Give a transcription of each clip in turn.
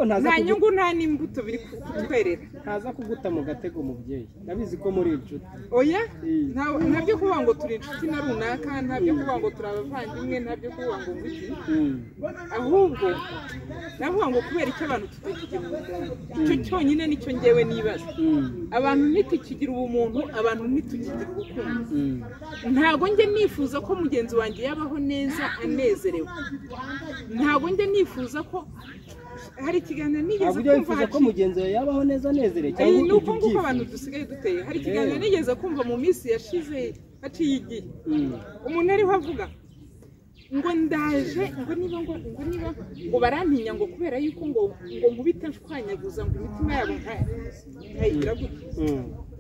nta nyungu nta n'imbuto biri kutwerera. Ntaza kuguta mu gatego mubyeyi, ndabizi ko muri inshuti. Oya ntabyo kuvuga ngo turi inshuti na runaka, ntabyo kuvuga ngo turi abavandimwe, ntabyo kuvuga ngo ngwiki, ahubwo navuga ngo kubera icyo abantu tutakigira ubumuntu, icyo cyonyine nicyo ngewe nibaza. Abantu ntitukigira ubumuntu, abantu ntitukigira urukundo. Ntago njye nifuza ko mugenzi wanjye yabaho neza anezerewe, ntago njye nifuza ko hari ikiganiro nigeze kumva ko mugenzi wawe yabaho neza anezerewe cyangwa nuko nguko abantu dusigaye duteye. Hari ikiganiro nigeze kumva mu minsi yashize haciye igihe, umuntu ariho avuga ngo ndaje ngo niba ngo barantinya ngo kubera yuko ngo nkubita nshwanyaguza ngo imitima yabo ntayigira gutya.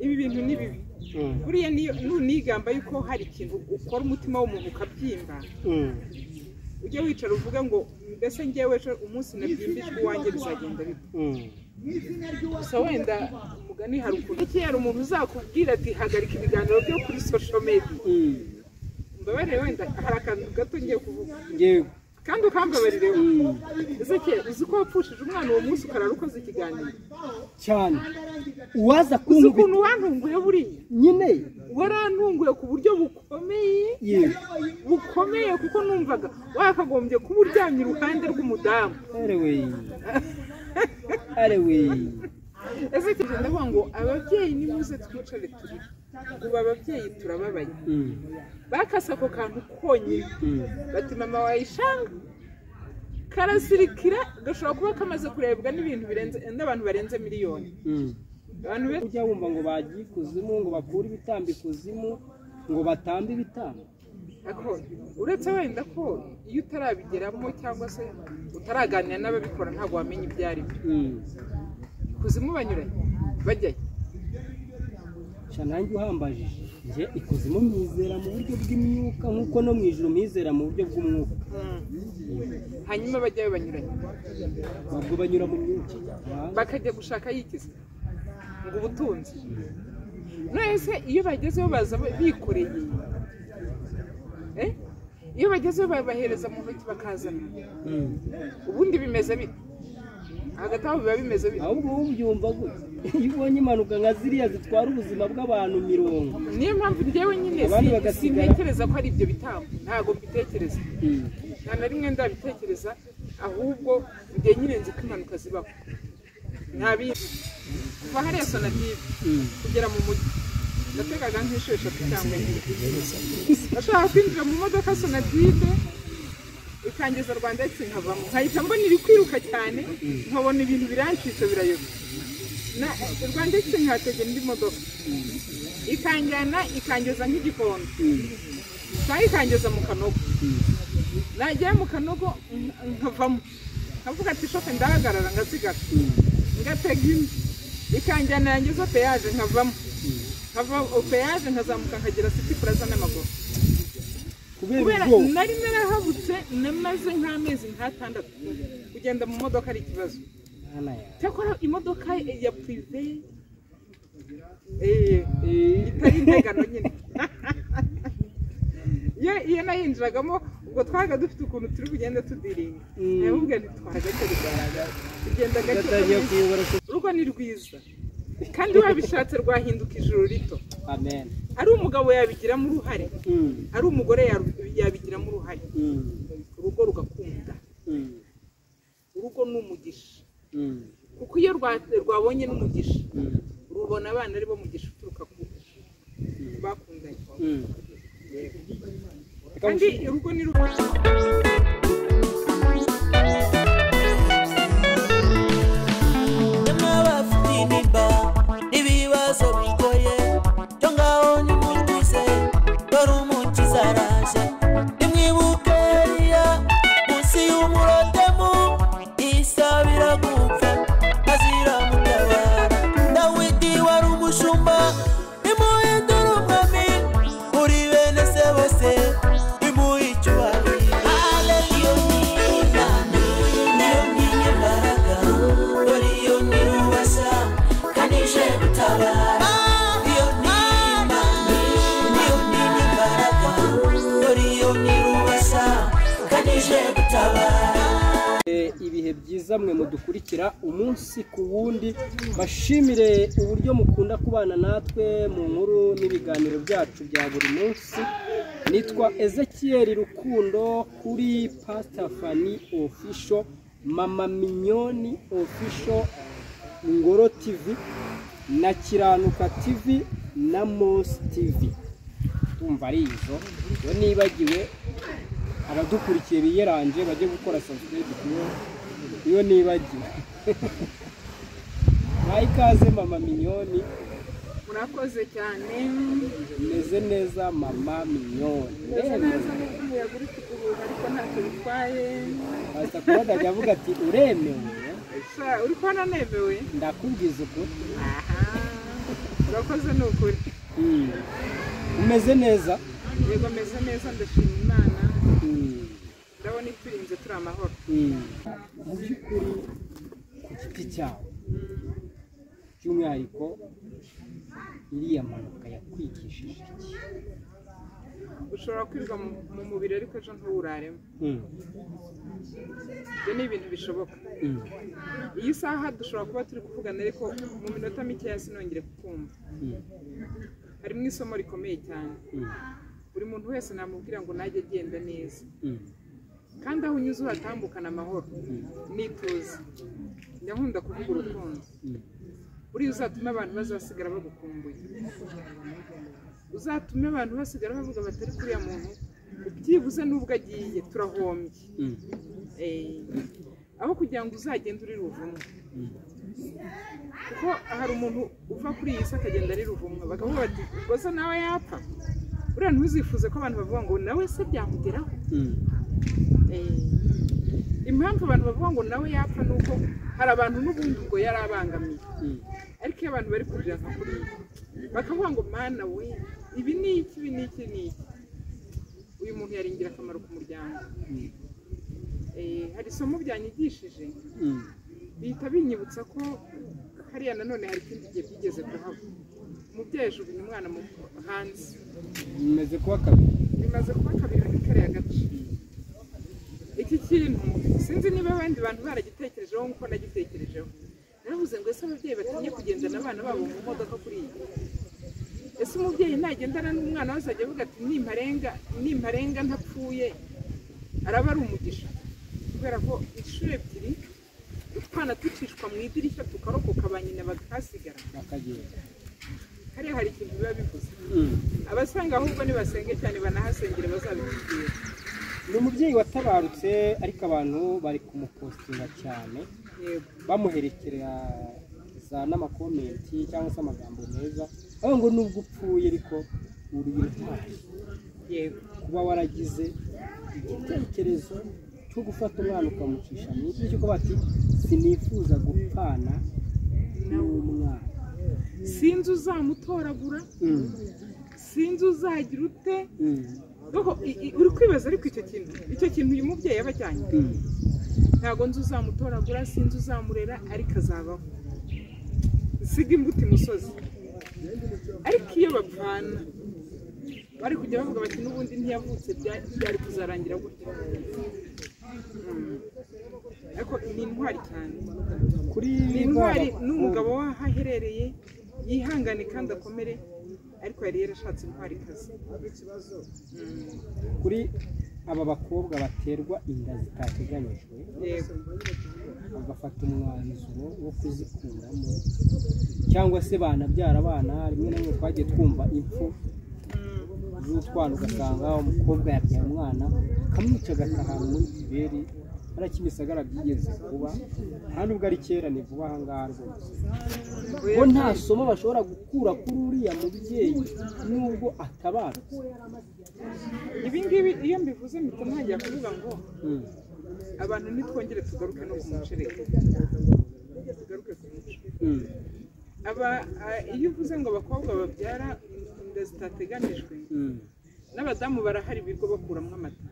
Ibi bintu ni bibi. Buriya nunigamba yuko hari ikintu ukora umutima w'umuntu ukabyimba, ujye wicara uvuga ngo mbese ngewe umunsi nabyimbijwe iwanjye bizagenda bite. Gusa wenda mugani hari ukuntu hari umuntu uzakubwira ati hagarika ibiganiro byo kuri social media. Mbabarire wenda hari akantu gato ngiye kuvuga kandi ukambabarire. Uzi ko wapfushije umwana uwo munsi ukarara ukoze ikiganiro cyane, uwaza kumva ukuntu wantunguye buriya nyine warantunguye ku buryo bukomeye kuko numvaga wakagombye kuba uryamye iruhande rw'umudamu. arewe ese kije ndavuga ngo ababyeyi nimuze twicare turi ubu ababyeyi turababaye. Bakase ako kantu konyine bati mama wayishanga karasirikira gashobora kuba kamaze kurebwa n'ibintu birenze n'abantu barenze miliyoni. Abantu ujya wumva ngo bagiye ikuzimu, ngo bakure ibitambo ikuzimu, ngo batambe ibitambo. Uretse wenda ko iyo utarabigeramo cyangwa se utaraganira n'ababikora ntabwo wamenya ibyo ari byo. Ikuzimu banyuranye bajyayo nanjye uhambajije njye ikuzimu mwizera mu buryo bw'imyuka nk'uko no mu ijuru mwizera mu buryo bw'umwuka. Hanyuma bajyayo banyuranye, ntabwo banyura mu myuka, bakajya gushaka yikiza ngo ubutunzi. Nese iyo bagezeho baza bikoreye, iyo bagezeho babahereza mu ntoki bakazana. Ubundi bimeze bite? Hagati aho biba bimeze bite? Ahubwo ubyumva gute iyo ubonye impanuka nka ziriya zitwara ubuzima bw'abantu 10? Niyo mpamvu njyewe nyine sintekereza ko ari ibyo bitambo, ntabwo mbitekereza, nta na rimwe ndabitekereza. Ahubwo njye nyine nzi ko impanuka zibaho. Ntabindi kuva hariya Sonatube kugera mu mujyi nategaga nk'inshuro 3 cyangwa 4. Nashaka kwinjira mu modoka Sonatube ikangeza Rwanda Express nkavamo, nkahita mbona iri kwiruka cyane, nkabona ibintu birancitse birayoba. Rwanda Express nkategera indi modoka ikanjyana ikangeza nk'igikondo, cyangwa ikangeza mu Kanogo. Najya mu Kanogo nkavamo, nkavuga ati shofe ndahagarara ngasigara, ngatega indi ikanjyana yangeza peyaje nkavamo, nkava peyaje nkazamuka nkagera City Plaza n'amaguru. Kubera nari narahabutse namaze nk'amezi nk'atandatu kugenda mu modoka ari ikibazo. Cyakora imodoka ya prive itari integano nyine. Iyo nayinjiragamo ubwo twaga dufite ukuntu turi kugenda tudiringa, nabubwe ntitwara gake tugenda gake. Urugo ni rwiza kandi wabishatse rwahinduka ijuru rito. Amen. Ari umugabo yabigiramo uruhare, ari umugore yabigiramo uruhare, urugo rugakunda. Urugo ni umugisha, kuko iyo rwabonye n'umugisha rubona abana ari bo mugisha uturuka ku bakundanye. Kandi urugo ni ibibazo bigoye cyo ngaho nimutuze dore umukiza araje. Nimwibuke Eliya munsi y'umurotemu isabira gupfa azira mutabara. Dawidi wari umushumba nimuhindura umwami, kuri bene se bose nimuha icyubahiro. Haleluya niyo nkingi imbaraga, dore iyo ntirubasha kanije gutabara. Iyo ntima niyo nkingi imbaraga, dore iyo ntirubasha kanije gutabara. Ibihe byiza beza mwe mudukurikira umunsi ku wundi, bashimire uburyo mukunda kubana natwe mu nkuru n'ibiganiro byacu bya buri munsi. Nitwa Ezekiel Rukundo kuri Pastor Fanny Official, Mama Mignoni Official, Ngoro TV na Kiranuka TV na Mos TV. Tumva ari izo yo nibagiwe, abadukurikiye biyeranje baje gukora subscribe iyo nibagiwe. Ikaze Mama Mignoni. Murakoze cyane. Meze neza Mama Mignoni. Meze neza n'uko yaguri kuguruka ariko ntacyo bitwaye. Basta kuba yavuga ati uremewe. Uri kubona nemewe? Ndakubwiza uko. Aha. Urakoze n'ukuri. Umeze neza? Yego meze neza, ndashima Imana. Ndabona iturinze turi amahoro. Mu by'ukuri ku giti cyawe by'umwihariko iriya mpanuka yakwigishije iki? Ushobora kwirirwa mu mubiri ariko ejo ntuwuraremo. Ibyo ni ibintu bishoboka. Iyi saha dushobora kuba turi kuvugana ariko mu minota mikeya sinongere kukumva. Harimo isomo rikomeye cyane. Buri muntu wese namubwira ngo najye agenda neza, kandi aho unyuze uhatambukana amahoro n'ituze. Ndakunda kuvuga urukundo. Buriya uzatume abantu bazasigara bagukumbuye, uzatume abantu basigara bavuga batari kuriya muntu byibuze n'ubwo agiye turahombye, aho kugira ngo uzagende uri ruvumwa. Kuko hari umuntu uva kuri iyi si akagenda ari ruvumwa, bakavuga bati ubwo se nawe yapfa. Buriya ntuzifuze ko abantu bavuga ngo nawe se byamugeraho. Impamvu abantu bavuga ngo nawe yapfa ni uko hari abantu n'ubundi ubwo yari abangamiye, ariko iyo abantu bari kurira nka kuri bakavuga ngo mana we ibi ni iki, ibi ni iki, ni iki, uyu muntu yari ingirakamaro ku muryango. Hari isomo byanyigishije bihita binyibutsa ko hariya nanone hari ikindi gihe byigeze kuhaba. Umubyeyi ajugunya umwana hanze. Bimaze kuba kabiri. Bimaze kuba kabiri muri kariya gace. Iki kintu sinzi niba abandi bantu baragitekerejeho nk'uko nagitekerejeho. Naravuze ngo ese ababyeyi batinye kugendana abana babo mu modoka kuri iyi? Ese umubyeyi nagendana n'umwana we azajya avuga ati nimparenga ntapfuye araba ari umugisha? Kubera ko inshuro ebyiri utwana tucishwa mu idirishya tukarokoka ba nyina bakahasigara bakagenda. Hariya hari ikintu biba bivuze. Abasanga ahubwo nibasenge cyane banahasengere bazabikubwira. Ni umubyeyi watabarutse ariko abantu bari kumupostinga cyane, bamuherekeza n'amakomenti cyangwa se amagambo meza, aho ngo nubwo upfuye ariko uri intwari. Yego, kuba waragize igitekerezo cyo gufata umwana ukamucisha mu isi, cyo bati sinifuza gupfana n'umwana. Sinzi uzamutoragura, sinzi uzagira ute. Uri kwibaza ariko icyo kintu uyu mubyeyi yabajyanye. Ntabwo nzi uzamutoragura, sinzi uzamurera, ariko azabaho. Siga imbuto imusozi. Ariko iyo bapfana bari kujya bavuga bati n'ubundi ntiyavutse byari kuzarangira gutya. Ariko ni intwari cyane. Ni intwari n'umugabo wahaherereye, yihangane kandi akomere, ariko yari yarashatse intwarikazi. Kuri aba bakobwa baterwa inda zitateganyijwe, bagafata umwanzuro wo kuzikuramo, cyangwa se banabyara abana, rimwe na rimwe twagiye twumva impfu z'utwana, ugasanga umukobwa yabyaye umwana akamwica agataha ahantu muri Kiberi, hariya Kimisagara byigeze kuba, nta nubwo ari kera, ni vuba aha ngaha rwose. Bo nta somo bashobora gukura kuri uriya mubyeyi nubwo atabarutse. Ibi ngibi iyo mbivuze mpita ntangira kuvuga ngo abantu nitwongere tugaruke no ku mucereke, tugaruke ku muco. Iyo uvuze ngo abakobwa babyara inda zitateganijwe, n'abadamu barahari birirwa bakuramo amata.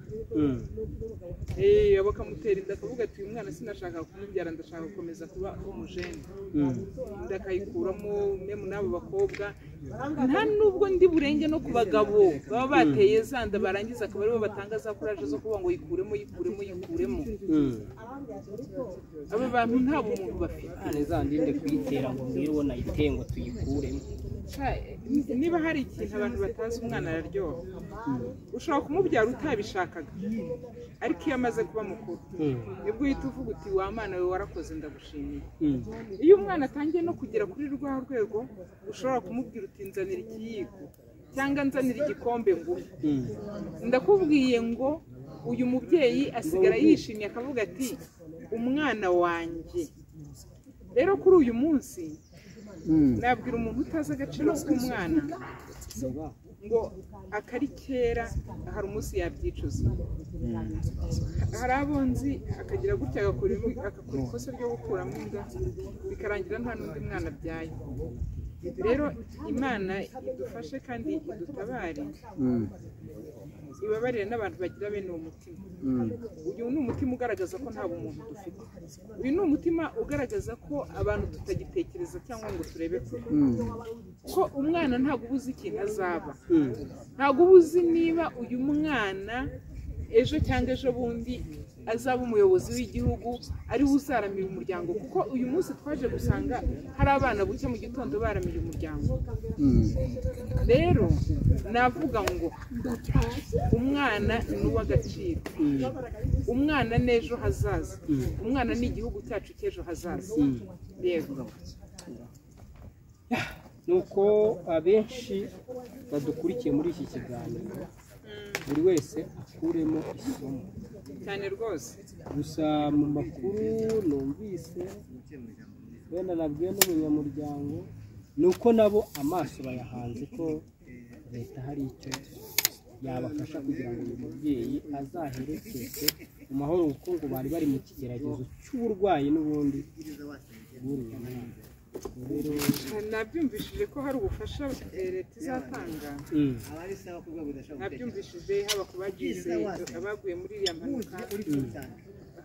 bakamutera inda akavuga ati uyu mwana sinashaka kumubyara ndashaka gukomeza kuba umujene inda akayikuramo memu n'abo bakobwa nta nubwo ndi burenge no ku bagabo baba bateye zanda barangiza akaba aribo batanga za kuraje zo kuvuga ngo yikuremo aba bantu nta bumuntu bafite ntizandinde kuyitera ngo mbwire uwo nayiteye ngo tuyikuremo niba hari ikintu abantu batazi umwana araryoha ushobora kumubyara utabishakaga ariko iyo amaze kuba mukuru nibwo uhita uvuga uti wa mwana we warakoze ndagushimiye iyo umwana atangiye no kugera kuri rwa rwego ushobora kumubwira uti nzanira ikiyiko cyangwa nzanira igikombe ngo ndakubwiye ngo uyu mubyeyi asigara yishimye akavuga ati umwana wanjye rero kuri uyu munsi nabwira umuntu utazi agaciro k'umwana ngo akari kera hari umunsi yabyicuza hari abonzi akagira gutya agakora ikosa ryo gukuramo inda bikarangira nta n'undi mwana abyaye rero Imana idufashe kandi idutabare ibabarire n'abantu bagira bene uwo mutima uyu ni umutima ugaragaza ko nta bumuntu dufite uyu ni umutima ugaragaza ko abantu tutagitekereza cyangwa ngo turebe ko umwana ntabwo ubuze ikintu azaba ntabwo ubuzi niba uyu mwana ejo cyangwa ejo bundi azaba umuyobozi w'igihugu ari we uzaramira umuryango kuko uyu munsi twaje gusanga hari abana buke mu gitondo baramira umuryango rero navuga ngo umwana ni uw'agaciro umwana n'ejo hazaza umwana ni igihugu cyacu cy'ejo hazaza yego nuko abenshi badukurikiye muri iki kiganiro buri wese akuremo isomo cyane rwose gusa mu makuru numvise wenda nabwiye n'umunyamuryango ni uko nabo amaso bayahanze ko leta hari icyo yabafasha kugira ngo uyu mubyeyi azaherekeze mu mahoro kuko ngo bari bari mu kigeragezo cy'uburwayi n'ubundi buriya mwana nabyumvishije ko hari ubufasha leta izatanga nabyumvishije haba ku bagize abaguye muri iriya mpanuka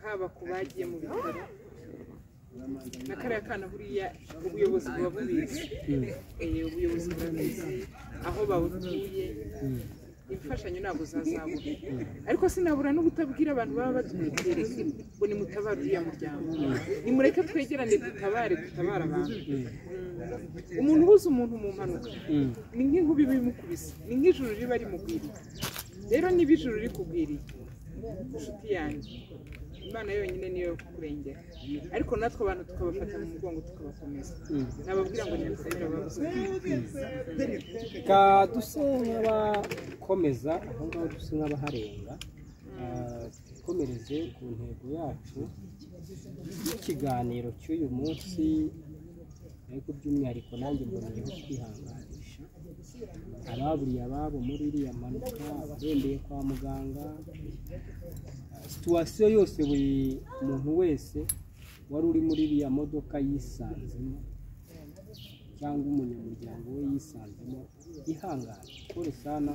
haba ku bagiye mu bitaro na kariya kana buriya ubuyobozi buba bubizi ubuyobozi burabizi aho bawutuye imfashanyo ntabwo zazabura ariko sinabura n'ubutabwira abantu baba badukurikiye ngo nimutabare uriya muryango nimureke twegerane dutabare abantu umuntu ubuze umuntu mu mpanuka ni nk'inkubi bimukubise ni nk'ijuru riba rimugwiriye rero niba ijuru rikugwiriye inshuti yanjye Imana yonyine niyo yo kukurengera ariko natwe abantu tukabafata mu mugongo tukabakomeza nababwira ngo nimukomere babuze duse nk'abakomeza aho ngaho duse nk'abaharenga dukomereze ku ntego yacu y'ikiganiro cy'uyu munsi ariko by'umwihariko nanjye mboneyeho kwihanganisha ababuriye ababo muri iriya mpanuka abarembeye kwa muganga situwasiyo yose buri muntu wese wari uri muri iriya modoka yisanzemo cyangwa umunyamuryango we yisanzemo ihangane kore sana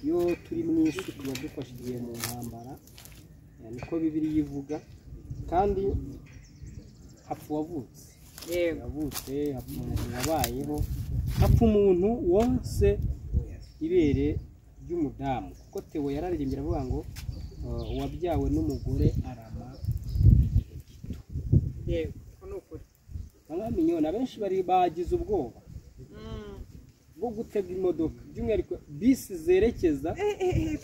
iyo turi mu isi tuba dufashije mu ntambara niko Bibiliya ivuga kandi hapfa uwavutse yavutse hapfa umuntu wabayeho hapfa umuntu wonse ibere ry'umudamu kuko Theo yararirimbye avuga ngo uwabyawe n'umugore arama igihe gito yego ni ukuri abaminyona benshi bari bagize ubwoba bwo gutega imodoka by'umwihariko bisi zerekeza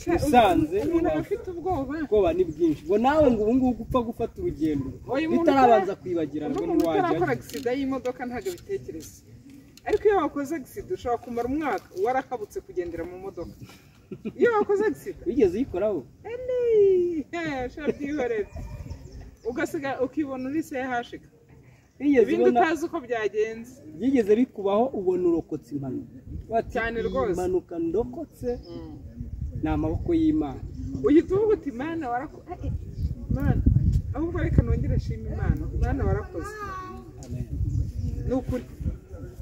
Musanze umuntu afite ubwoba ni bwinshi ngo nawe ngo ubu ngubu upfa gufata urugendo bitarabanza kwibagirana ngo ntiwajya utakora agisida y'imodoka ntabwo bitekereza ariko iyo wakoze agisida ushobora kumara umwaka warakabutse kugendera mu modoka iyo wakoze agisida wigeze uyikoraho ushobora byihorera ugasiga ukibona uri sehashika ibindi utazi uko byagenze byigeze bikubaho ubona urokotse impanuka cyane rwose impanuka ndokotse ni amaboko y'Imana uhita uvuga uti Mana warakoze Mana ahubwo reka nongere nshima Imana Mana warakoze ni ukuri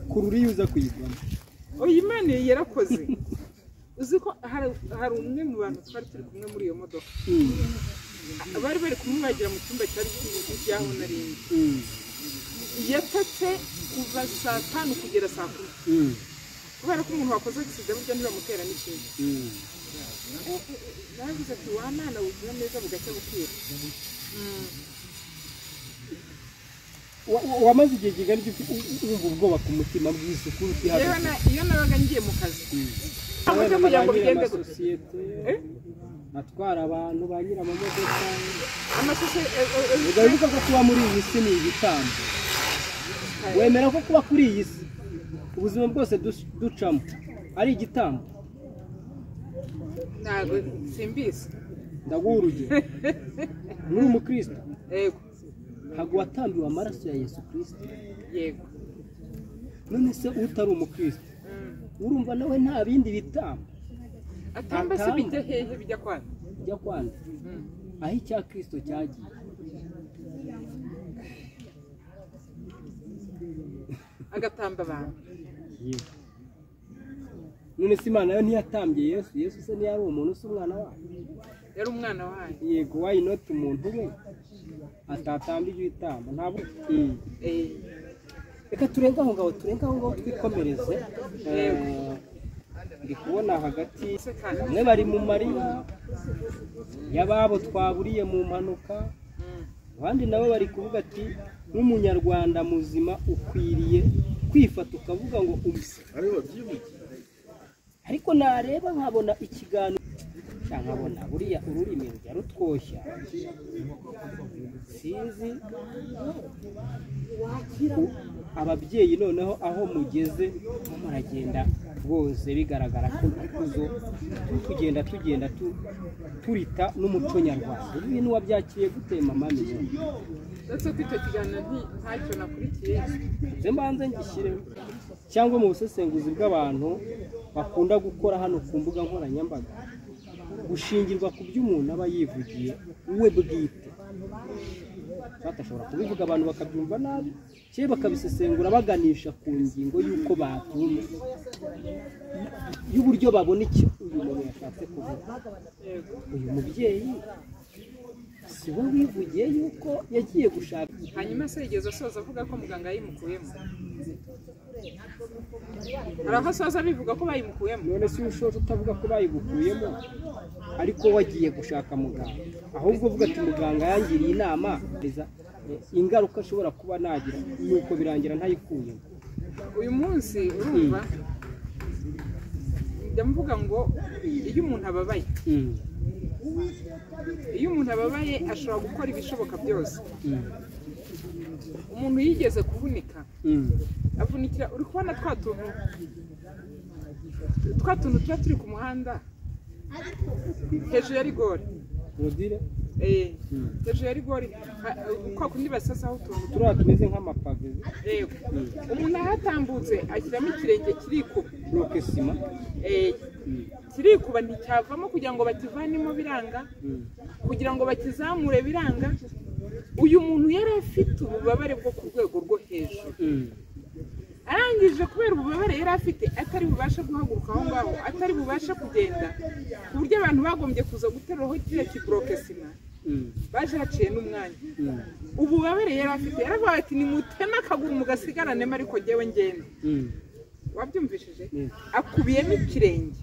kururi yuza kuyigwamo Imana yarakoze uzi ko hari umwe mu bantu twari turi kumwe muri iyo modoka bari bari kumwe bagera mu cyumba cyari cy'ubuvuzi yaho narindi yatatse kuva saa 5 kugera saa 10 kubera ko umuntu wakoze gisida burya ntibamutera n'ikintu navuze ati wamana wuzura neza bugacya bukira wamaze igihe kigari wumva ubwoba ku mutima bw'isuku iyo nabaga ngiye mu kazi kugira ngo bigende sosiyete atwara abantu banyira mu modoka amasosiyete ko kuba muri iyi si ni igitambo wemera ko kuba kuri iyi si ubuzima bwose ducamo ari igitambo ntabwo simbizi ndaguha urugero muri umukristo yego ntabwo watambiwe amaraso ya Yesu Kristo yego none se utari umukristo urumva nawe nta bindi bitambo atamba se bijya hehe bijya kwanda aho icya Kristo cyagiye agatamba abantu none se Imana yo ntiyatambye Yesu se ntiyari umuntu se umwana wayo yari umwana wayo yego why not umuntu we atatamba ibitambo ntabwo reka turenga aho ngaho twikomereze ndi kubona hagati bamwe bari mu marira y'ababo twaburiye mu mpanuka abandi nabo bari kuvuga ati nk'umunyarwanda muzima ukwiriye kwifata ukavuga ngo ariko nareba nkabona ikiganiro nkabona buriya ururimi rujya rutwoshya sinzi ababyeyi noneho aho mugeze muragenda rwose bigaragara ko tugenda turita n'umuco nyarwanda ibintu wabyakiriye gute mama mwiza ndetse ko icyo kiganiro ntacyo nakurikiye nze mbanze ngishyire cyangwa mu busesenguzi bw'abantu bakunda gukora hano ku mbuga nkoranyambaga gushingirwa ku by'umuntu aba yivugiye we bwite batashobora kubivuga abantu bakabyumva nabi cyangwa bakabisesengura baganisha ku ngingo y'uko batumye y'uburyo babona icyo uyu muntu yashatse kuvuga uyu mubyeyi si we wivugiye yuko yagiye gushaka hanyuma se yigeze asoza avuga ko muganga yayimukuyemo hari aho asoza bivuga ko bayimukuyemo none si ushoje utavuga ko bayigukuyemo ariko wagiye gushaka muganga ahubwo uvuga ati muganga yangiriye inama ingaruka ashobora kuba nagira nuko birangira ntayikuyemo uyu munsi urumva ndavuga ngo iyo umuntu ababaye ashobora gukora ibishoboka byose umuntu yigeze kuvunika avunikira uri kubona twa tuntu tuba turi ku muhanda hejuru ya rigori hejuru ya rigori kwa kundi basasaho utuntu turiya tumeze nk'amapave umuntu ahatambutse ashyiramo ikirenge kirikuba bloke sima kirikuba nticyavamo kugira ngo bakivanemo biranga kugira ngo bakizamure biranga uyu muntu yari afite ububabare bwo ku rwego rwo hejuru arangije kubera ububabare yari afite atari bubasha guhaguruka aho ngaho atari bubasha kugenda ku buryo abantu bagombye kuza guteruraho kiriya kibroke sima baje haciye n'umwanya ububabare yari afite yaravuga ati nimuteme akaguru mugasigaranemo ariko jyewe ngenda wabyumvishije akubiyemo ikirenge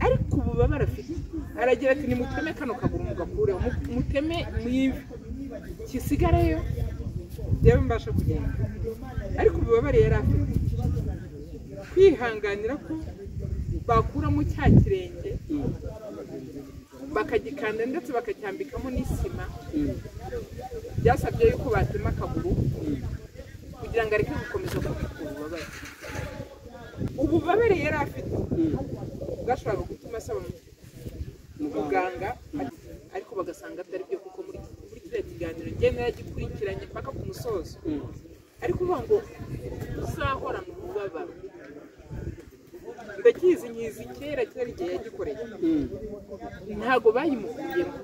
ariko ububabare afite aragira ati nimuteme kano kaguru mugakureho muteme mwive kisigareyo jyewe mbasha kugenda ariko ububabare yari afite kwihanganira ko bakuramo cya kirenge bakagikanda ndetse bakacyambikamo n'isima byasabye yuko batema akaguru kugira ngo areke gukomeza kugira ububabare yari afite bwashoboraga gutuma asaba muganga ariko bagasanga atari byo kuko muri kiriya kiganiro ngenda yagikurikiranye mpaka ku musozo ariko uvuga ngo uzahorana umubabaro ndakizi nkizi kera igihe yagikoreye ntago bayimukuyemo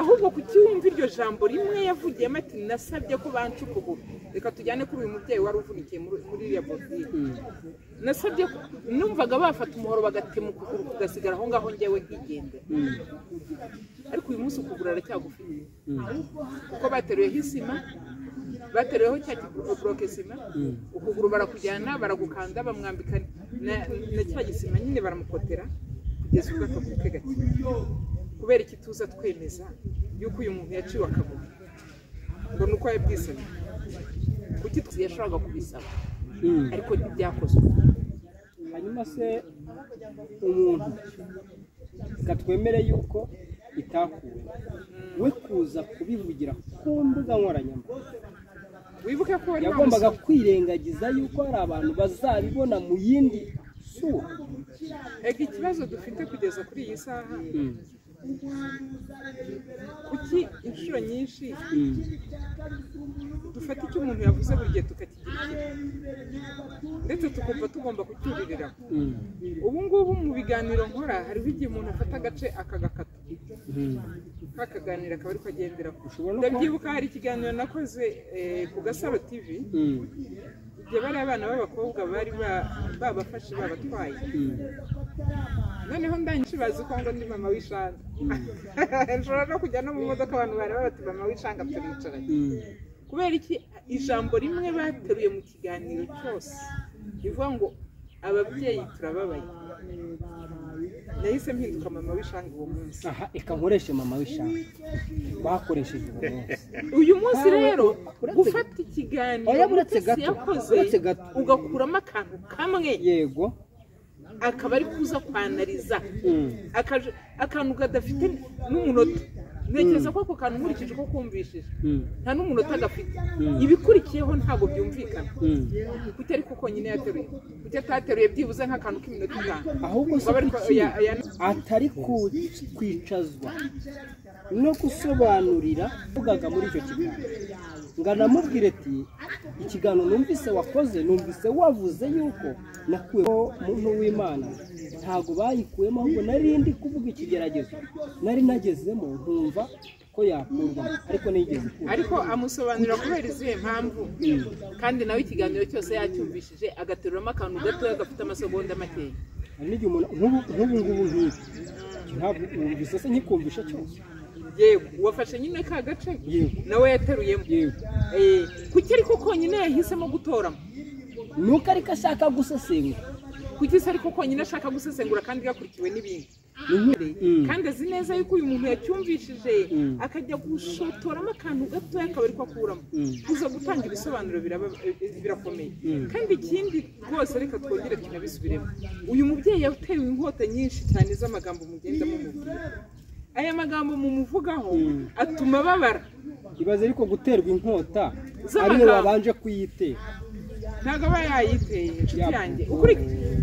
ahubwo kukiwumva iryo jambo rimwe yavugiyemo ati nasabye ko banca ukuguru reka tujyane kuri uyu mubyeyi wari uvunikiye muri iriya botike nasabye numvaga bafata umuhoro bagatema ukuguru kugasigara aho ngaho njyewe nkigendera ariko uyu munsi ukuguru aracyagufite kuko bateruyeho isima bateruyeho cya kiboroke sima ukuguru barakujyana baragukanda bamwambika na cya gisima nyine baramukotera kugeza ubwo akaguru ke gakira kubera iki tuza twemeza yuko uyu muntu yaciwe akaguru ngo nuko yabwisabye kuki yashakaga kubisaba ariko ntibyakozwe hanyuma se umuntu katwemere yuko itakuwe we kuza kubivugira ku mbuga nkoranyambaga wibuke ko yagombaga kwirengagiza yuko hari abantu bazabibona mu yindi sura ikibazo dufite kugeza kuri iyi saha kuki inshuro nyinshi dufata icyo umuntu yavuze buri gihe tukakigira ndetse tukumva tugomba kucyuririra ubu ngubu mu biganiro nkora hariho igihe umuntu afata agace akagakata kakaganira akaba ariko agenderaho ndabyibuka hari ikiganiro nakoze ku Gasaro TV igihe bari abana b'abakobwa bari babafashe babatwaye noneho ndangije bazi ko ngo ndi mama w'ishanga nshobora no kujya no mu modoka abantu bari bati mama w'ishanga turicaranye kubera iki ijambo rimwe bateruye mu kiganiro cyose bivuga ngo ababyeyi turababaye nahise mpinduka mama w'ishanga uwo munsi aha eka nkoreshe mama w'ishanga bakoresheje uyu munsi rero gufata ikiganiro yakoze ugakuramo akantu kamwe yego akaba ari kuza kwanariza akantu kadafite n'umunota ntekereza ko ako kantu nkurikije uko kumvishije nta n'umunota gafite ibikurikiyeho ntabwo byumvikana kuko ariko konyine yateruye kuko atateruye byibuze nk'akantu k'iminota itanu ahubwo se atari kwicazwa no gusobanurira uvugaga muri icyo kiganiro nganamubwire ati ikiganiro numvise wakoze numvise wavuze yuko nakuyeho muntu w'Imana ntago bayikuyemo ahubwo narindi kuvuga ikigeragezo nari nagezemo ntumva ko yakurwa ariko nigeze ariko amusobanurira kubera izihe mpamvu kandi nawe ikiganiro cyose yacyumvishije agateruramo akantu gatoya gafite amasegonda makeya n'igihe umuntu nk'ubu ngubu nk'ibi ntabwo numvise se nkikumvisha cyose yego wafashe nyine ka gace nawe yateruyemo kuki ariko konyine yahisemo gutoramo nuko ariko ashaka gusesengura kuki se ariko konyine ashaka gusesengura kandi gakurikiwe n'ibindi kandi azi neza yuko uyu muntu yacyumvishije akajya gushotoramo akantu gatoya akaba ariko akuramo kuza gutanga ibisobanuro birakomeye kandi ikindi rwose reka twongere tunabisubiremo uyu mubyeyi yatewe inkota nyinshi cyane z'amagambo mugenda mumubwira aya magambo mumuvugaho atuma babara ibaze ariko guterwa inkota ariwe wabanje kuyitera ntabwo aba yayiteye inshuti yanjye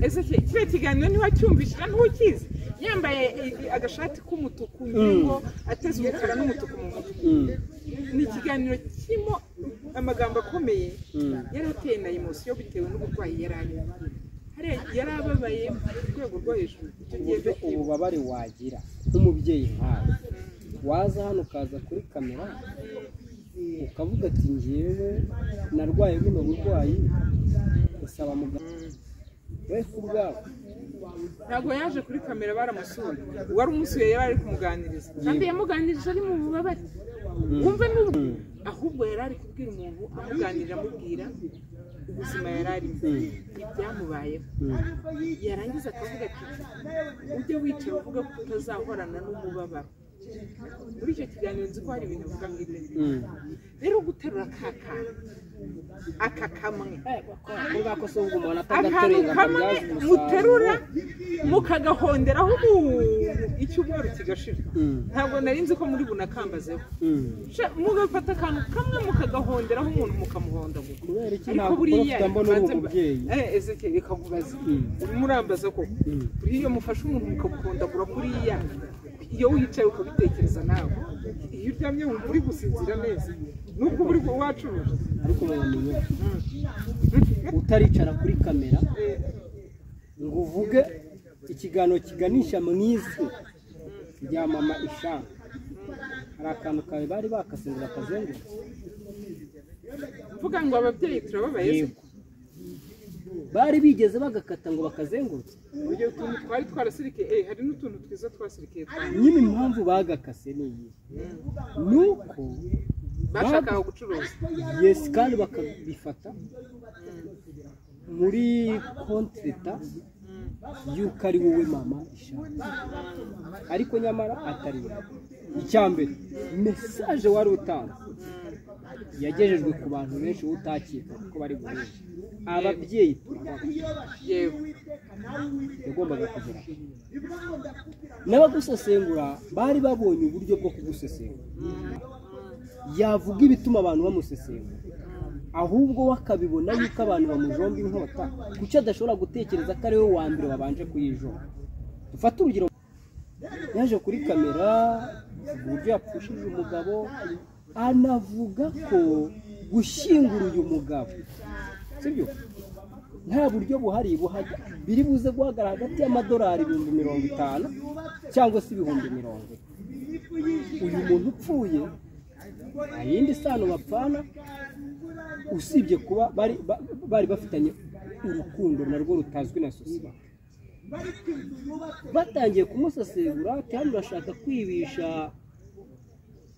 ese kiriya kiganiro ntiwacyumvishira ntukizi yambaye agashati k'umutuku ngo ateze umukara n'umutuku mu mutwe ni ikiganiro kirimo amagambo akomeye yari ateye na emosiyo bitewe n'uburwayi yari arimo yari ababaye ku rwego rwo hejuru icyo gihe ububabare wagira nk'umubyeyi nkawe waza hano ukaza kuri kamera ukavuga ati ngewe narwaye buno burwayi usaba muganga we ku bwawe ntabwo yaje kuri kamera baramusuye wari umusuye yari ari kumuganiriza kandi yamuganirije ari mu bubabare wumve n'ubu ahubwo yari ari kubwira umuntu amuganirira amubwira ubuzima yari arimo ibyamubayeho yarangiza akavuga ati ujye wicara uvuga ko utazahorana n'umubabaro muri icyo kiganiro nzi ko hari ibintu bivuga nk'ibyo rero guterura aka kamwe akantu kamwe muterura mukagahonderaho icyumweru kigashira ntabwo nari nzi ko muri bunakambazeho mugafata akantu kamwe mukagahonderaho umuntu mukamuhondagura ariko buriya reka nkubaze urimo urambaza ko buriya iyo mufashe umuntu mukamuhondagura kuriya iyo wicaye ukabitekereza nawe iyo uryamye wumva uri gusinzira neza nubwo uri wacuruje ariko bamenye utaricara kuri kamera ngo uvuge ikiganiro kiganisha mu isi rya mama ishanga hari akantu kawe bari bakasengura akazengurutse mvuga ngo ababyeyi turababaye se bari bigeze bagakata ngo bakazengurutse uburyo utuntu twari twarasirikiye hari n'utuntu twiza twasirikiye nyine impamvu bagakase ni iyi nuko bashakaga gucuruza yes kandi bakabifata muri kontreta yuko ari wowe mama ishaka ariko nyamara atari icyambere message wari utanze yagejejwe ku bantu benshi utakika ko bari guhura ababyeyi yewe yagombaga kugera n'abagusesengura bari babonye uburyo bwo kugusesengura yavuga ibituma abantu bamusesengura ahubwo wakabibona yuko abantu bamujomba inkota kuki adashobora gutekereza ko ari we wa mbere babanje kuyijomba dufate urugero yaje kuri kamera uburyo yapfushije umugabo anavuga ko gushyingura uyu mugabo sibyo nta buryo buhari buhajya biri buze guhagarara hagati y'amadolari 50,000 cyangwa se 100,000 uyu muntu upfuye ayindi sano bapfana usibye kuba bari bafitanye urukundo narwo rutazwi na sosiyete batangiye kumusesengura kandi bashaka kwibisha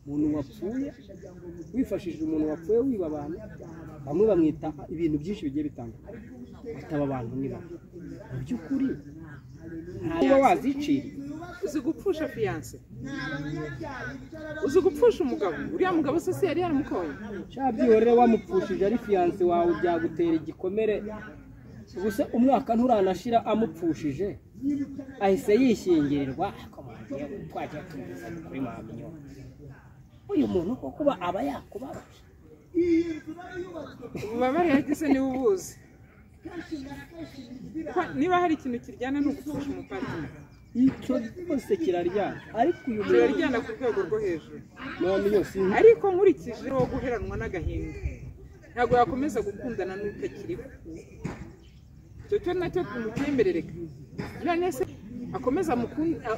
umuntu wapfuye wifashishije umuntu wapfuye wiba abantu bamwe bamwita ibintu byinshi bigiye bitandukanye ataba abantu niba mu by'ukuri ntabwo wazicira uzi gupfusha fiyanse uzi gupfusha umugabo uriya mugabo se yari yaramukoye cyabyihorere wamupfushije ari fiyanse wawe byagutera igikomere ubuse umwaka nturanashira amupfushije ahise yishyingirirwa twagiye tumuza kuri maminyo uyu muntu ko kuba aba yakubabaje ububabare yagize niba ubuzi niba hari ikintu kiryana ni ugupfusha umupadiri icyo cyose kiraryana ariko uyu muntu kiraryana ku rwego rwo hejuru none yose ariko nkurikije wo guheranwa n'agahinda ntabwo yakomeza gukundana n'utakiriho icyo cyo nacyo tumutemberereka none se akomeza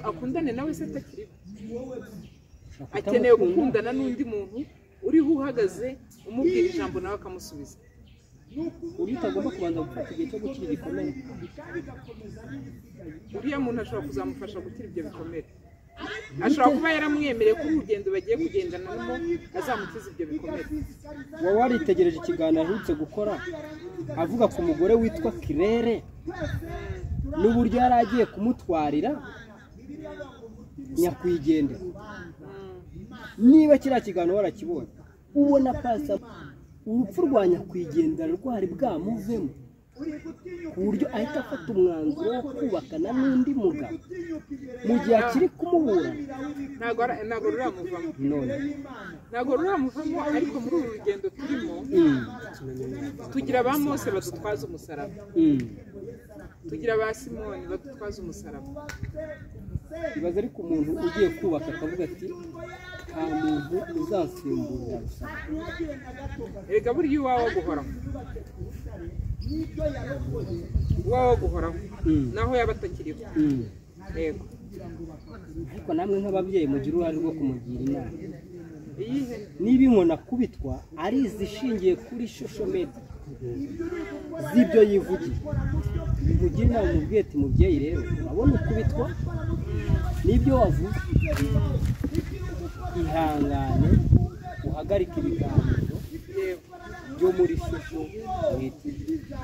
akundane nawe se atakiriho akeneye gukundana n'undi muntu uriho uhagaze umubwira ijambo nawe akamusubiza uriya utagomba kubanza gufata igihe cyo gukira igikomere uriya muntu ashobora kuzamufasha gukira ibyo bikomere ashobora kuba yaramwemereye ko urugendo bagiye kugendanamo azamukiza ibyo bikomere wowe waritegereje ikiganiro aherutse gukora avuga ku mugore witwa Kirere n'uburyo yari agiye kumutwarira nyakwigendera niba kiriya kiganiro warakibonye ubona pasa urupfu rwa nyakwigendera rwari bwamuvemo ku buryo ahita afata umwanzuro wo kubakana n'undi mugabo mu gihe akiri kumuhura ntabwo ruramuvamo none ntabwo ruramuvamo ariko muri uru rugendo turimo tugira ba Mose badutwaza umusaraba tugira ba Simoni badutwaza umusaraba ibaze ariko umuntu ugiye kubaka akavuga ati nta muntu uzansimburira gusa erega buriya iwawe guhoraho iwawe guhoraho naho yaba atakiriho yego ariko namwe nk'ababyeyi mugira uruhare rwo kumugira inama iyihe niba inkoni akubitwa ari izishingiye kuri social media z'ibyo yivugiye mugire inama mubwiye ati mubyeyi rero urabona ukubitwa n'ibyo wavuze ihangane uhagarike ibiganiro byo muri social media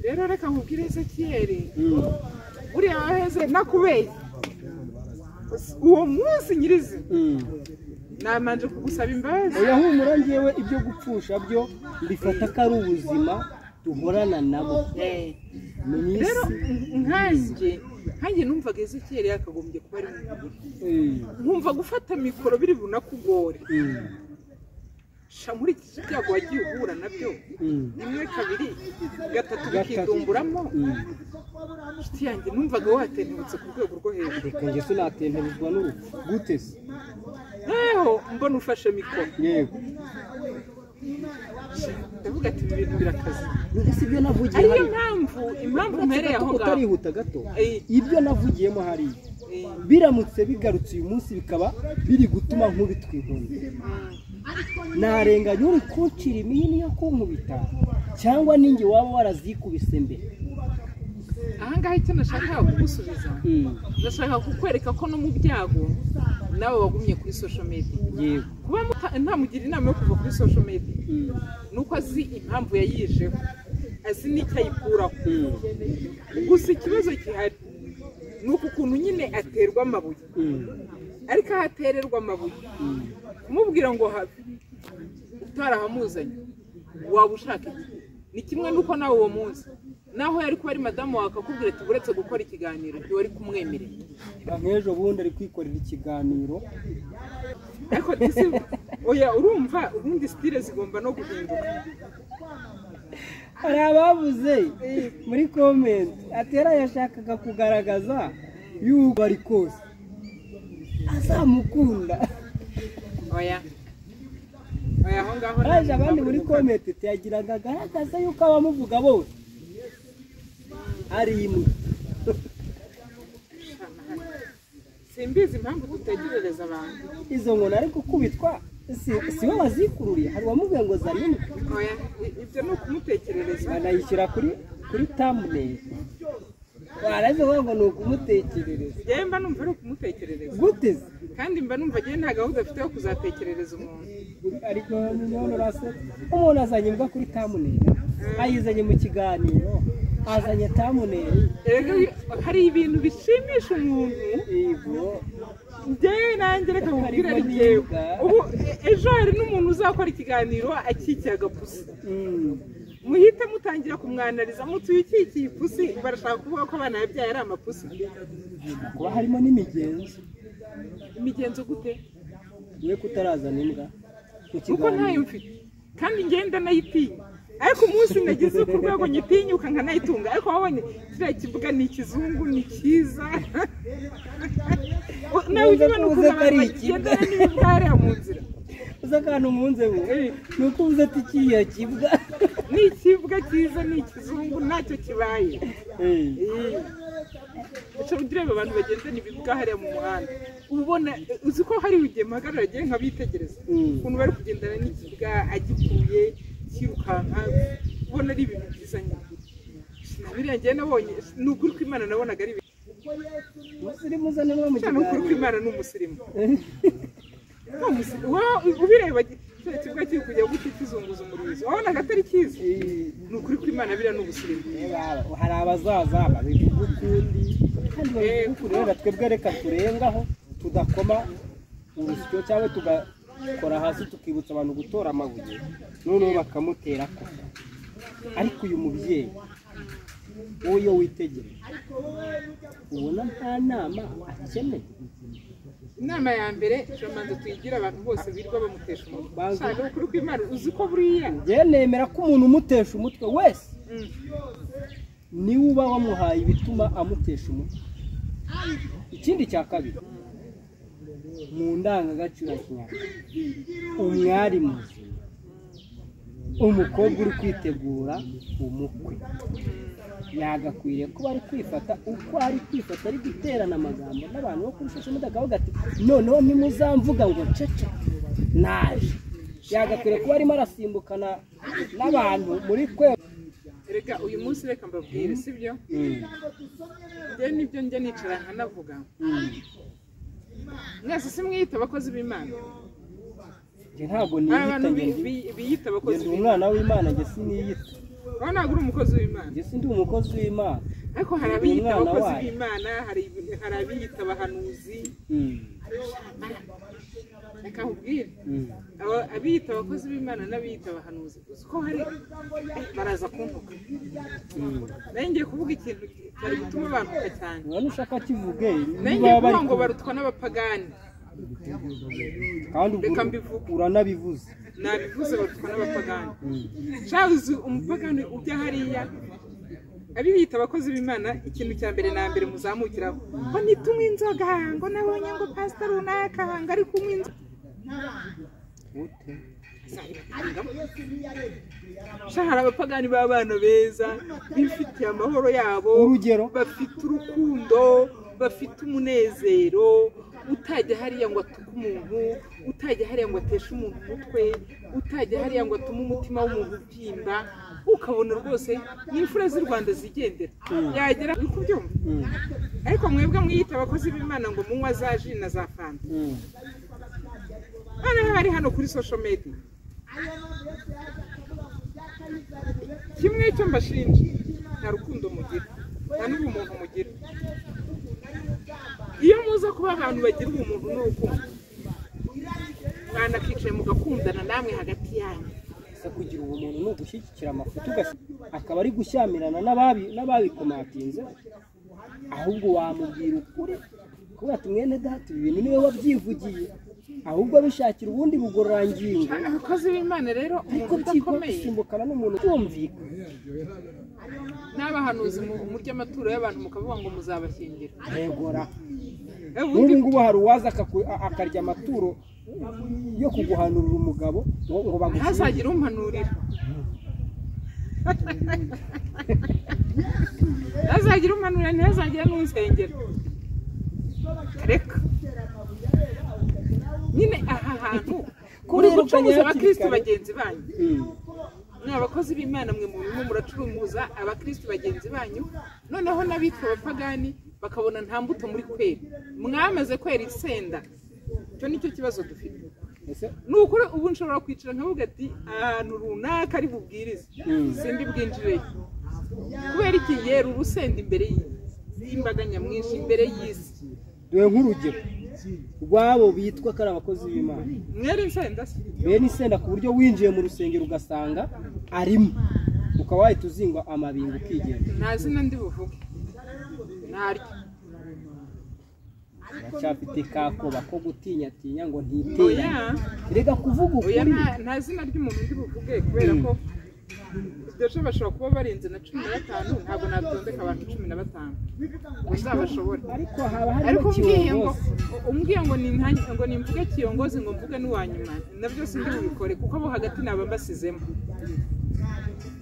rero reka nkubwire Ezekiyeli uriya waheze nakubeye uwo munsi nyirizi namanje kugusaba imbabazi oya humura ngewe ibyo gupfusha byo mbifata ko ari ubuzima duhorana nabo rero nkanjye numvaga Ezekiyeli yakagombye kuba ari mu nkumva gufata mikoro biri bunakugore muri iki cyago wagiye uhura nabyo rimwe kabiri gatatu bikidumburamo inshuti yanjye numvaga watentebutse ku rwego rwo hejuru reka njye sinatentebuzwa n'urupfu gute se eho mbona ufashe mikoro yego ndavuga ati ibi bintu birakaze none si ibyo navugiye ariyo hariya impamvu mpereye aho ngaho utarihuta gato ibyo navugiyemo hariya biramutse bigarutse uyu munsi bikaba biri gutuma nkubitwa inkoni narenganya uri kuncira imihini yo kunkubita cyangwa ninjye waba warazikubise mbere. ahangaha icyo nashaka kugusubiza ndashaka kukwereka ko no mu byago nawe wagumye kuri social media. Yego. Kuba ntamugira inama yo kuva kuri social media nuko azi impamvu yayijeho, azi n'icyo ayikuraho. Gusa ikibazo gihari ni ukuntu nyine aterwa amabuye, ariko aho atererwa amabuye kumubwira ngo habe utarahamuzanye waba ushaka iki? Ni kimwe nuko nawe uwo munsi naho yari kuba ari madamu wakakubwira ati uretse gukora ikiganiro ntiwari kumwemerera. Nk'ejo bundi ari kwikorera ikiganiro. Ariko oya urumva ubundi style zigomba no guhinduka. Hari abavuze muri comment atera yashakaga kugaragaza yuko ari kose azamukunda. Oya aho ngaho haje abandi muri comment tuyagiraga agaragaza yuko abamuvuga bose ari imwe. Simbizi impamvu dutegerereza abantu. Izo nkona ariko kubitwa si we wazikururiye, hari uwamubwiye ngo zanine. Oya ibyo ni ukumutekerereza. Banayishyira kuri thumbnail. Waraze ngo ni ukumutekerereza. Njye mba numva ari ukumutekerereza. Gute? Kandi mba numva agiye nta gahunda afite yo kuzatekerereza umuntu. Ariko none rase umuntu azanye imbwa kuri thumbnail. Ayizanye mu kiganiro. Azanye thumbnail. Hari ibintu bishimisha umuntu. Yego. Njye nanjye reka nkubwire ari njyewe. Ubu ejo hari n'umuntu uzakora ikiganiro akikiye agapusi. Muhita mutangira kumwanariza mutuye ikikiye ipusi, barashaka kuvuga ko abana yabyaye ari amapusi. Kuba harimo n'imigenzo. Imigenzo gute? Niwe kutarazana imbwa. Kuko ntayo mfite. Kandi ngenda nayitinya. Ariko umunsi nagize ku rwego nyitinyuka nkanayitunga, ariko wabonye kiriya kivuga ni ikizungu, ni cyiza. Nawe ujya nukuza bagenda n'ibigare mu nzira. Uza kandi umunze ngo nuko uvuze ati kiriya kivuga ni ikivuga cyiza, ni ikizungu, ntacyo kibaye. Icyo ureba abantu bagendana ibivuga hariya mu muhanda ubona uzi ko hari ugiye mpagarara agiye nkabitegereza ukuntu bari kugendana n'ikivuga agikuye kirukanka, ubona ari ibintu byiza nyine. Biriya njye nabonye ni ukuri ko Imana nabonaga ari ibintu umusirimu uzane mwe mu cyane. Ukuri ko Imana ni umusirimu. Ubireba ikivuga kiri kujya guti kizunguza umurizo wabonaga atari cyiza. Ni ukuri ko Imana biriya ni ubusirimu. Hari abazaza babivuga ukundi kandi babivuga rero twebwe reka turengaho tudakoma urusyo cyangwa tugakora hasi tukibutsa abantu gutora amabuye noneho bakamutera ko. Ariko uyu mubyeyi wowe iyo witegereje ubona nta nama akeneye. Inama ya mbere tumanza tuyigira abantu bose birirwa bamutesha umutwe. Cyane ukuri ko Imana uzi ko buriya njye nemera ko umuntu umutesha umutwe wese niwe uba wamuhaye ibituma amutesha umutwe. Ikindi cya kabiri mu ndangagaciro ya Kinyarwanda umwari muzima, umukobwa uri kwitegura umukwe yagakwiriye kuba ari kwifata uko ari kwifata, ari guterana amagambo n'abantu bo kuri social media akavuga ati noneho nimuzamvuga ngo cece naje. Yagakwiriye kuba arimo arasimbukana n'abantu muri kwe. Reka uyu munsi reka mbabwire sibyo? Njye nibyo njye nicara nkanavuga. Mwese simwita abakozi b'Imana. Njye ntabwo niyita biyita abakozi b'Imana. Umwana w'Imana njye siniyita. Wowe ntabwo uri umukozi w'Imana. Njye sindi umukozi w'Imana. Ariko hari abiyita abakozi b'Imana, hari abiyita abahanuzi. Reka nkubwire abiyita abakozi b'Imana n'abiyita abahanuzi uzi ko hari baraza kuntuka. Nayo ngiye kuvuga ikintu cyari gutuma bantuka cyane. None ushaka kivuge nayo ngiye kuvuga ngo barutwa n'abapagani. Kandi uranabivuze. Nabivuze barutwa n'abapagani. Shabuze umupagani ujya hariya abiyita abakozi b'Imana ikintu cya mbere na mbere muzamukiraho ngo nitunywe inzoga ngo nabonye ngo pastor runaka ngo ari kunywa inzoga. Shahara abapagani b'abana beza bifitiye amahoro yabo, urugero bafite urukundo, bafite umunezero, utajya hariya ngo atuke umuntu, utajya hariya ngo ateshe umuntu umutwe, utajya hariya ngo atume umutima w'umuntu ubyimba, ukabona rwose n'imfura z'u Rwanda zigendera yagera uri kubyumva. Ariko mwebwe mwiyita abakozi b'Imana ngo munywa za ji na za fanta, bari hano kuri social media. Kimwe cyo mbashinja, nta rukundo mugira, nta n'ubumuntu mugira. Iyo muza kuba abantu bagira ubumuntu n'urukundo, mwana kicaye mugakundana namwe hagati yanyu. Kugira ubumuntu ni ugushyigikira amafoto akaba ari gushyamirana n'ababikomatinze, ahubwo wamubwira ukuri kuko ati mwene data ibi bintu niwe wabyivugiye, ahubwo bishakira ubundi bugororangingo. Abakozi b'Imana rero umuntu udakomeye usimbukana n'umuntu utumvikana, n'abahanuzi murya amaturo y'abantu mukavuga ngo muzabashyingira. yegora n'ubu ngubu hari uwaza akarya amaturo yo kuguhanurira umugabo ngo bagushyingire, ntazagire umpanurira, ntazagire umpanurira, ntazagire n'unsengera. Reka nyine aha hantu muri gucuruza abakristo bagenzi banyu, ni abakozi b'Imana mwe murimo muracurumuza abakristo bagenzi banyu, noneho n'abitwa abapagani bakabona nta mbuto muri kwera, mwamaze kwera isenda. Icyo nicyo kibazo dufite. Nukuri ubu nshobora kwicara nkavuga ati ahantu runaka ari bubwirize sindi bwinjireyo, kubera iki yera urusenda imbere y'imbaga nyamwinshi, imbere y'isi. Dore nk'urugero rwabo bitwa ko ari abakozi b'Imana, mwera insenda se, bene isenda ku buryo winjiye mu rusengero ugasanga arimo, ukaba wahita uzingwa amabingo ukigenda. nta zina ndi buvuge, ntaryo. Cyafite kakoba ko gutinya ngo ntitera, rega kuvuga ukuri. Nta zina ry'umuntu ndi buvuge, kubera ko Dejo bashobora kuba barenze na 15, ntabwo natondeka abantu 15 uzabashobora. Ariko haba harimo kiyongozi, umbwiye ngo nimvuge kiyongozi ngo mvuge n'uwanyuma, nabyo sindi bubikore kuko abo hagati naba mbasizemo.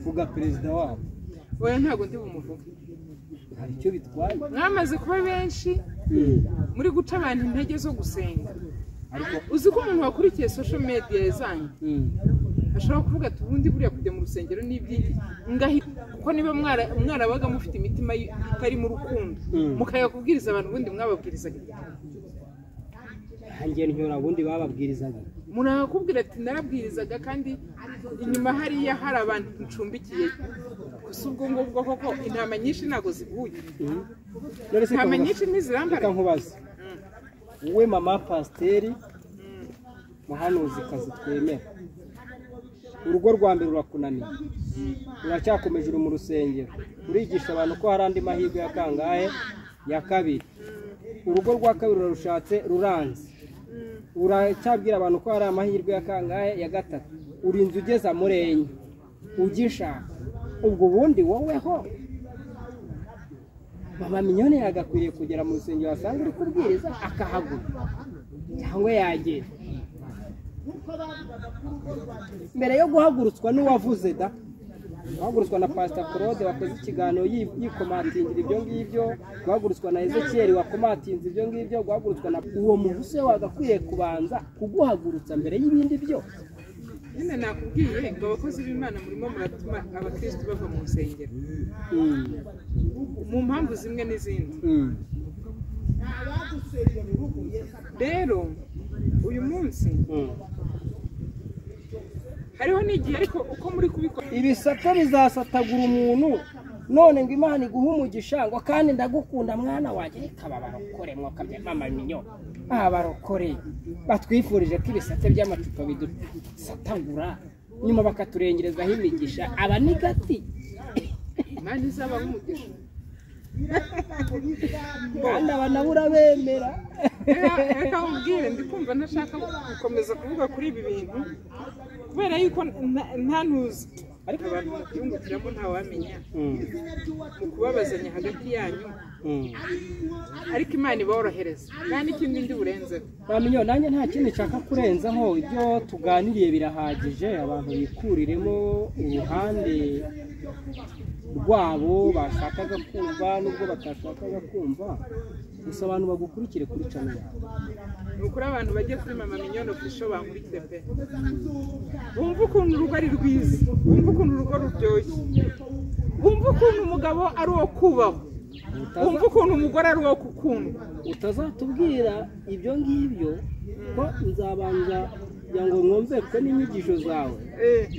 vuga perezida wabo, oya ntabwo ndi bumuvuge. hari icyo bitwaye, mwamaze kuba benshi muri guca abantu intege zo gusenga. Uzi ko umuntu wakurikiye social media zanyu ashobora kuvuga ati ubundi buriya kujya mu rusengero n'ibyiki kuko niba mwarabaga mufite imitima itari mu rukundo, mukaya kubwiriza abantu ubundi mwababwirizaga. hangiye ntyora ubundi bababwirizaga, murakubwira ati narabwirizaga kandi inyuma hariya hari abantu ncumbikiye. Gusa ubwo ngubwo koko intama nyinshi ntago ziguye, intama nyinshi ntizirambara. Reka nkubaze wowe mama pasiteri muhanuzi kazi twemera, urugo rwa mbere urakunaniye, uracyakomeje uri mu rusengero urigisha abantu ko hari andi mahirwe ya kangahe, ya kabiri. Urugo rwa kabiri urarushatse ruranze, uracyabwira abantu ko hari amahirwe ya kangahe, ya gatatu. Urinze ugeza muri enye ugishaka, ubwo bundi woweho mama minyone yagakwiriye kugera mu rusengero asanga uri kubwiriza akahagura cyangwa yagera mbere yo guhagurutswa n'uwavuze da, guhagurutswa na Pastor Claude wakoze ikiganiro yikomatingira ibyo ngibyo, guhagurutswa na Ezekiel wakomatinze ibyo ngibyo, guhagurutswa na uwo muntu se wagakwiriye kubanza kuguhagurutsa mbere y'ibindi byose. Nyine nakubwiye ngo abakozi b'Imana murimo muratuma abakristo bava mu rusengero mu mpamvu zimwe n'izindi. Rero uyu munsi hariho n'igihe ariko uko muri kubikora ibisate bizasatagura umuntu, none ngo Imana iguha umugisha ngo kandi ndagukunda mwana wanjye. Reka babarokore mwakabye mama minyo, barokore batwifurije ko ibisate by'amacupa bidusatagura nyuma bakaturengerezaho imigisha. Aba ni gati Imana izaba umugisha kandi abanabura bemera. Reka umbwire, ndikumva ntashaka gukomeza kuvuga kuri ibi bintu kubera yuko nta ntuzi, ariko abantu mubyungukiramo ntawamenya mu kubabazanya hagati yanyu, ariko Imana iborohereza kandi ikindi ndi burenzeho. Bamenyo nanjye nta kindi nshaka kurenzaho, ibyo tuganiriye birahagije, abantu bikuriremo uruhande rwabo bashakaga kumva nubwo batashakaga kumva, gusa abantu bagukurikire kuri channel yawe. Ni ukuri abantu bagiye kuri Mama Mignone Official bankurikire pe, bumva ukuntu urugo ari rwiza, bumva ukuntu urugo ruryoshye, bumva ukuntu umugabo ari uwo kubahwa, bumva ukuntu umugore ari uwo gukundwa. Utazatubwira ibyo ngibyo ko nzabanza kugira ngo mwumveke n'inyigisho zawe,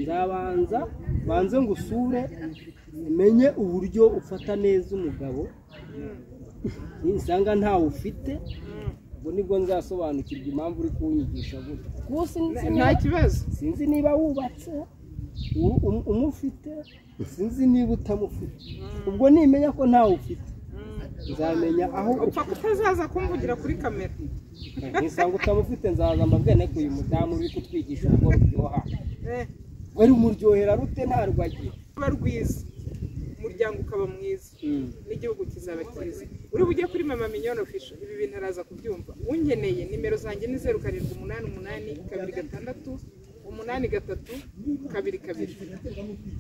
nzabanza banze ngusure menye uburyo ufata neza umugabo, nisanga ntawe ufite ubwo nibwo nzasobanukirwa impamvu uri kunyigisha gutya. Gusa Nta kibazo, sinzi niba wubatse umufite, sinzi niba utamufite, ubwo nimenya ko ntawe ufite nzamenya aho upfa kutazaza kumvugira kuri kamera. nisanga utamufite nzaza mbabwene ko uyu mudamu uri kutwigisha uko ruryoha, wari umuryohera rute ntarwagiye Ruba rwiza, umuryango ukaba mwiza, n'igihugu kizaba cyiza. Uri bujye kuri Mama Mignone Official, ibi bintu araza kubyumva. Unkeneye nimero zanjye ni 0788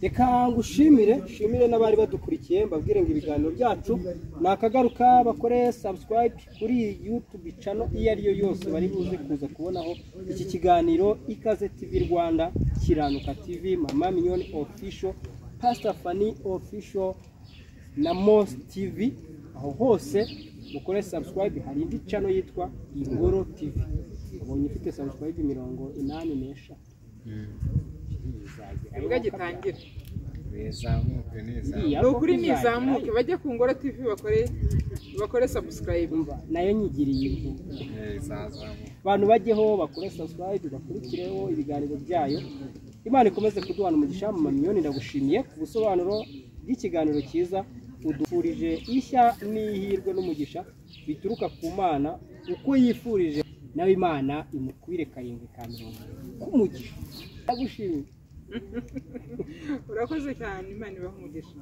reka ngushimire, shimire n'abari badukurikiye, mbabwire ngo ibiganiro byacu nakagaruka bakore subscribe kuri YouTube channel iyo ariyo yose bari buze kuza kubonaho iki kiganiro. Ikaze TV Rwanda, Kiranuka TV, Mama Mignone Official, Pastor Fanny Official na Mos TV, aho hose mukore subscribe. Hari indi channel yitwa Ingoro TV, abonye ifite subscribe 84. Imbwa gitangira nizamuke neza, ni ukuri nizamuke bajye ku Ngoro TV bakore subscribe, nayo nyigiriye abantu bajyeho bakore subscribe, bakurikireho ibiganiro byayo. Imana ikomeze kuduhana umugisha. Mama Mignone ndagushimiye ku busobanuro bw'ikiganiro cyiza, udufurije ishya n'ihirwe n'umugisha bituruka ku Mana, uko yifurije nawe Imana imukwire 7 kumugisha. Ndagushimiye. Urakoze cyane, Imana ibahe umugisha.